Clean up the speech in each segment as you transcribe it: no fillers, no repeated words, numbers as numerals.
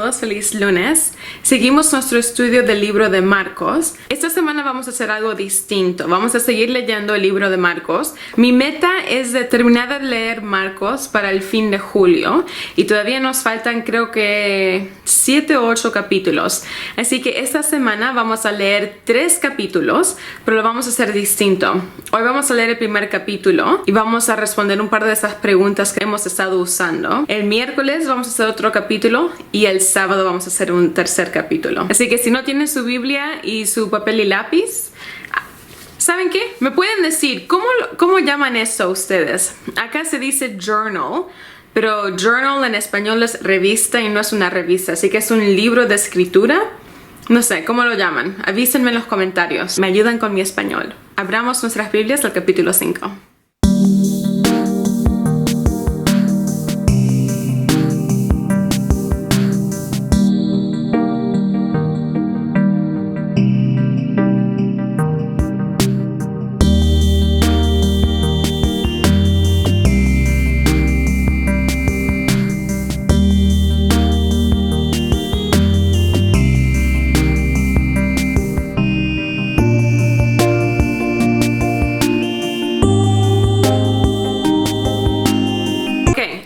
todos, feliz lunes. Seguimos nuestro estudio del libro de Marcos. Esta semana vamos a hacer algo distinto. Vamos a seguir leyendo el libro de Marcos. Mi meta es de terminar de leer Marcos para el fin de julio y todavía nos faltan creo que 7 o 8 capítulos. Así que esta semana vamos a leer 3 capítulos, pero lo vamos a hacer distinto. Hoy vamos a leer el primer capítulo y vamos a responder un par de esas preguntas que hemos estado usando. El miércoles vamos a hacer otro capítulo y el sábado vamos a hacer un tercer capítulo. Así que si no tienen su Biblia y su papel y lápiz, ¿saben qué? Me pueden decir, ¿cómo llaman eso ustedes? Acá se dice journal, pero journal en español es revista y no es una revista, así que es un libro de escritura. No sé, ¿cómo lo llaman? Avísenme en los comentarios. Me ayudan con mi español. Abramos nuestras Biblias al capítulo 5.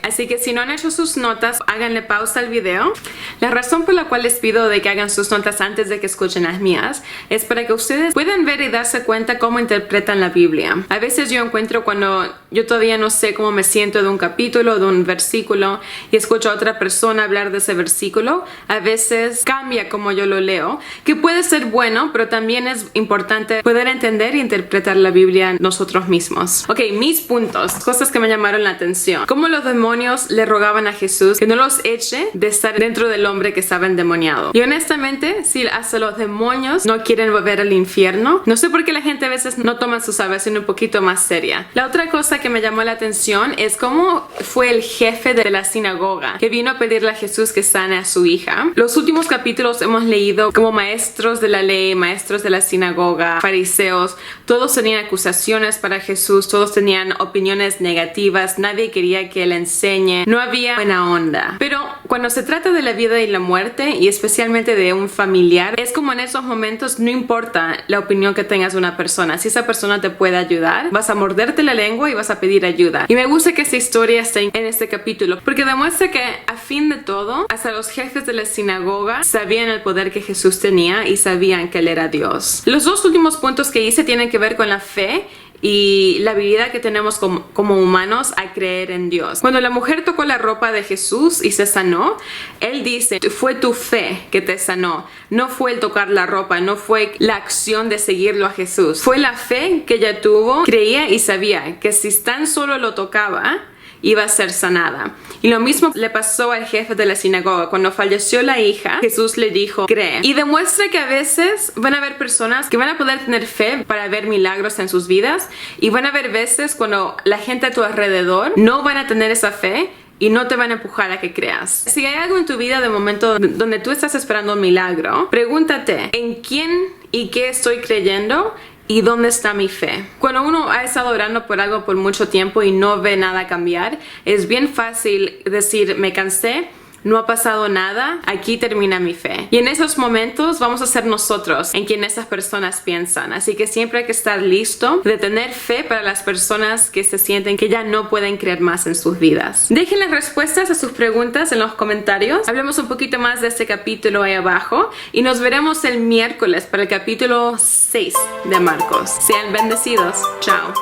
Así que si no han hecho sus notas, háganle pausa al video. La razón por la cual les pido de que hagan sus notas antes de que escuchen las mías es para que ustedes puedan ver y darse cuenta cómo interpretan la Biblia. A veces yo encuentro cuando yo todavía no sé cómo me siento de un capítulo, de un versículo y escucho a otra persona hablar de ese versículo, a veces cambia como yo lo leo, que puede ser bueno, pero también es importante poder entender e interpretar la Biblia nosotros mismos. Ok, mis puntos, cosas que me llamaron la atención. Cómo los demonios le rogaban a Jesús que no los eche de estar dentro del hombre que estaba endemoniado. Y honestamente, si hasta los demonios no quieren volver al infierno, no sé por qué la gente a veces no toma su salvación un poquito más seria. La otra cosa que me llamó la atención es cómo fue el jefe de la sinagoga que vino a pedirle a Jesús que sane a su hija. Los últimos capítulos hemos leído como maestros de la ley, maestros de la sinagoga, fariseos, todos tenían acusaciones para Jesús, todos tenían opiniones negativas, nadie quería que él enseñe. No había buena onda. Pero cuando se trata de la vida y la muerte, y especialmente de un familiar, es como en esos momentos no importa la opinión que tengas de una persona. Si esa persona te puede ayudar, vas a morderte la lengua y vas a pedir ayuda. Y me gusta que esta historia esté en este capítulo, porque demuestra que a fin de todo, hasta los jefes de la sinagoga sabían el poder que Jesús tenía y sabían que él era Dios. Los dos últimos puntos que hice tienen que ver con la fe y la habilidad que tenemos como humanos a creer en Dios. Cuando la mujer tocó la ropa de Jesús y se sanó, él dice, fue tu fe que te sanó. No fue el tocar la ropa, no fue la acción de seguirlo a Jesús. Fue la fe que ella tuvo, creía y sabía que si tan solo lo tocaba, iba a ser sanada. Y lo mismo le pasó al jefe de la sinagoga. Cuando falleció la hija, Jesús le dijo, cree. Y demuestra que a veces van a haber personas que van a poder tener fe para ver milagros en sus vidas, y van a haber veces cuando la gente a tu alrededor no van a tener esa fe y no te van a empujar a que creas. Si hay algo en tu vida de momento donde tú estás esperando un milagro, pregúntate, ¿en quién y qué estoy creyendo? ¿Y dónde está mi fe? Cuando uno ha estado orando por algo por mucho tiempo y no ve nada cambiar, es bien fácil decir, me cansé, no ha pasado nada, aquí termina mi fe. Y en esos momentos vamos a ser nosotros en quien esas personas piensan. Así que siempre hay que estar listo de tener fe para las personas que se sienten que ya no pueden creer más en sus vidas. Dejen las respuestas a sus preguntas en los comentarios. Hablemos un poquito más de este capítulo ahí abajo y nos veremos el miércoles para el capítulo 6 de Marcos. Sean bendecidos. Chao.